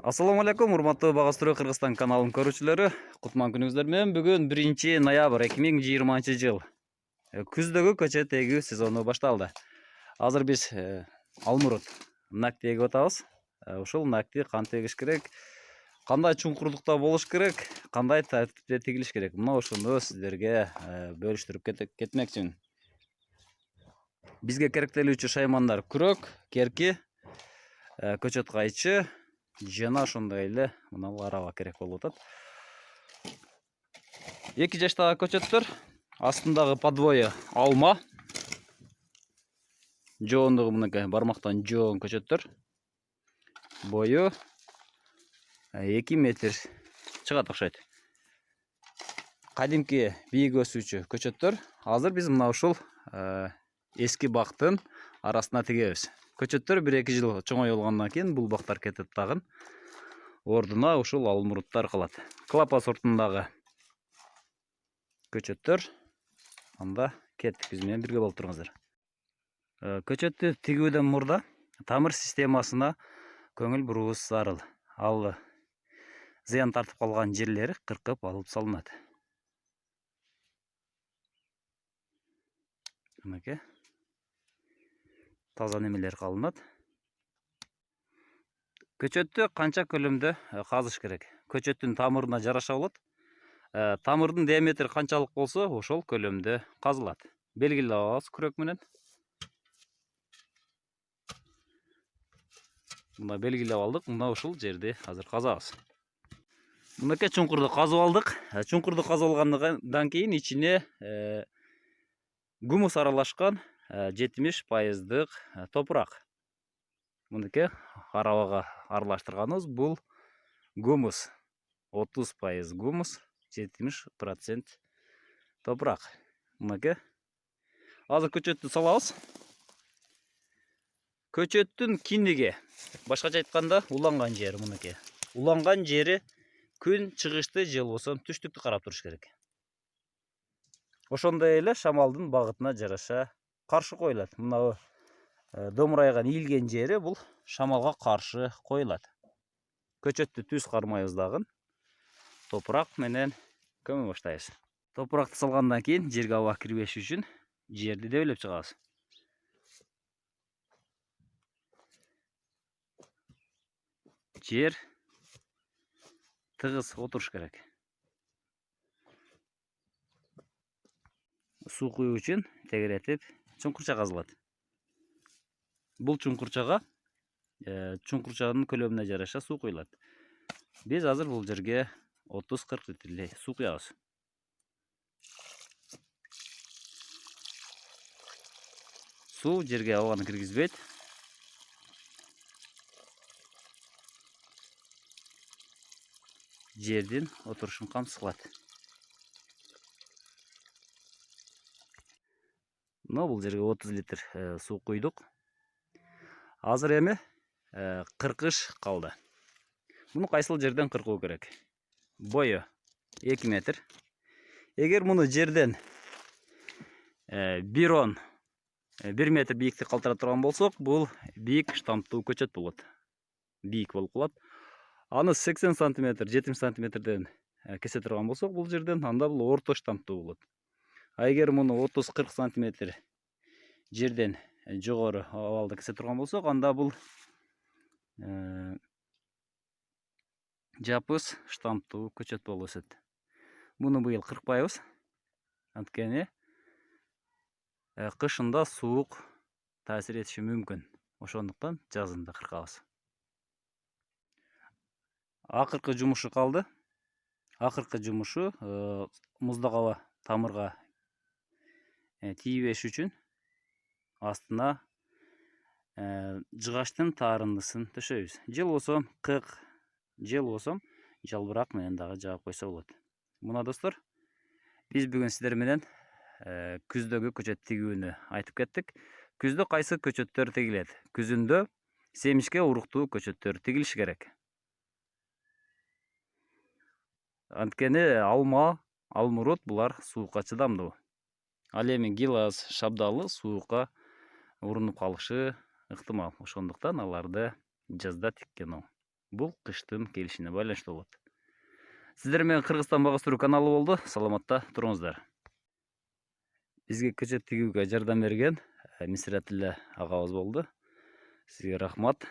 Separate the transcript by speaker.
Speaker 1: Assalamu alaikum, урматтуу Бага Строй Кыргызстан каналынын көрүүчүлөрү. Кутман күнүңүздөр менен. Бүгүн 1 ноябрь 2020 жыл. Күздөгү көчөт эгүү сезону башталды. Азыр биз алмурут накти эгип атабыз. Ушул накти кантип эгиш керек, кандай чуңкурлукта болуш керек, кандай тартипте тигилиш керек. Мына ошону сиздерге бөлүштүрүп кетмекчимин. Бизге керектелүүчү шаймандар: күрөк, керки, көчөт кайчы жана ошондой эле мына араба керек болуп атат. 2 жаштагы көчөттөр, астындагы подвое алма. Жоондугу мынакей бармактан жоон көчөттөр. Бою 2 метр чыгат окшойт. Кадимки бийик өсүүчү көчөттөр. Азыр биз мына ушул эски бактын арасына тигебиз. Көчөттөр 1-2 жыл чоңоюлгандан кийин бул бактар кетип тагын ордуна ушул алмуруттар калат. Клапа сортундагы көчөттөр. Анда кеттик, биз менен бирге болуп туруңуздар. Көчөттү тигүүдөн мурда тамыр системасына көңүл буруубуз зарыл. Ал зыян тартып калган жерлери кыркып алып салынат. Мынакей таза немелер калынат. Көчөттү канча көлөмдө казыш керек? Көчөттүн тамырына жараша болот. Тамырдын диаметри канчалык болсо, ошол көлөмдө казылат. Белгилеп алабыз күрөк менен. Мына белгилеп алдык. Мына ушул жерди азыр казабыз. Мынакей чуңкурду казып алдык. Чуңкурду казып алгандан кийин ичине гумус аралашкан 70% топурак. Мынакей арабага аралаштырганыбыз бул гумус. 30% гумус, 70% топурак. Мынакей. Азыр көчөттү салабыз. Көчөттүн киниги, башкача айтканда, уланган жери мынакей. Уланган жери күн чыгышты же болбосо түштүктү карап туруш керек. Ошондой эле шамалдын багытына жараша каршы коюлат. Мына домурайган ийилген жери бул шамалга каршы коюлат. Көчөттү түз кармайбыз дагы. Топурак менен көмө баштайбыз. Топуракты салгандан кийин жерге аба кирбеш үчүн жерди дебелеп чыгабыз. Жер тыгыз отуруш керек. Суу куюу үчүн тегеретип чуңкурча казылат. Бул чуңкурчага чуңкурчанын көлөмүнө жараша суу куюлат. Биз азыр бул жерге 30-40 литрлей суу куябыз. Суу жерге абаны киргизбейт. Жердин отурушун камсыз кылат. Мына бул жерге 30 литр суу куйдук. Азыр эми кыркыш калды. Муну кайсыл жерден кыркуу керек? Бою 2 метр. Эгер муну жерден 1 метр бийиктик калтыра турган болсок, бул бийик штамптуу көчөт болот. Бийик болуп калат. Аны 80 см, 70 см кесе турган болсок, бул жерден анда бул орто штамптуу болот. А эгер муну 30-40 см жерден жогору абалда кесе турган болсок, анда бул жапыс штамптуу көчөт болуп өсөт. Муну быйыл кыркпайбыз. Анткени кышында суук таасир этиши мүмкүн. Ошондуктан жазында кыркабыз. Акыркы жумушу калды. Акыркы жумушу муздак аба тамырга тийбеш үчүн астына жыгачтын таарындысын төшөйбүз. Же болбосо кык, же болбосо жалбырак менен дагы жаап койсо болот. Мына достор, биз бүгүн сиздер менен күздөгү көчөт тигүүнү айтып кеттик. Күздө кайсы көчөттөр тигилет? Күзүндө семишке уруктуу көчөттөр тигилиш керек. Анткени алма, алмурут булар суукка чыдамдуу. Ал эми гилас, шабдалы суукка урунуп калышы ыктымал. Ошондуктан аларды жазда тиккен оң. Бул кыштын келишине байланыштуу болот. Сиздер менен Кыргызстан багыстыруу каналы болду. Саламатта туруңуздар. Бизге көчөт тигүүгө жардам берген Мисратилла агабыз болду. Сизге рахмат.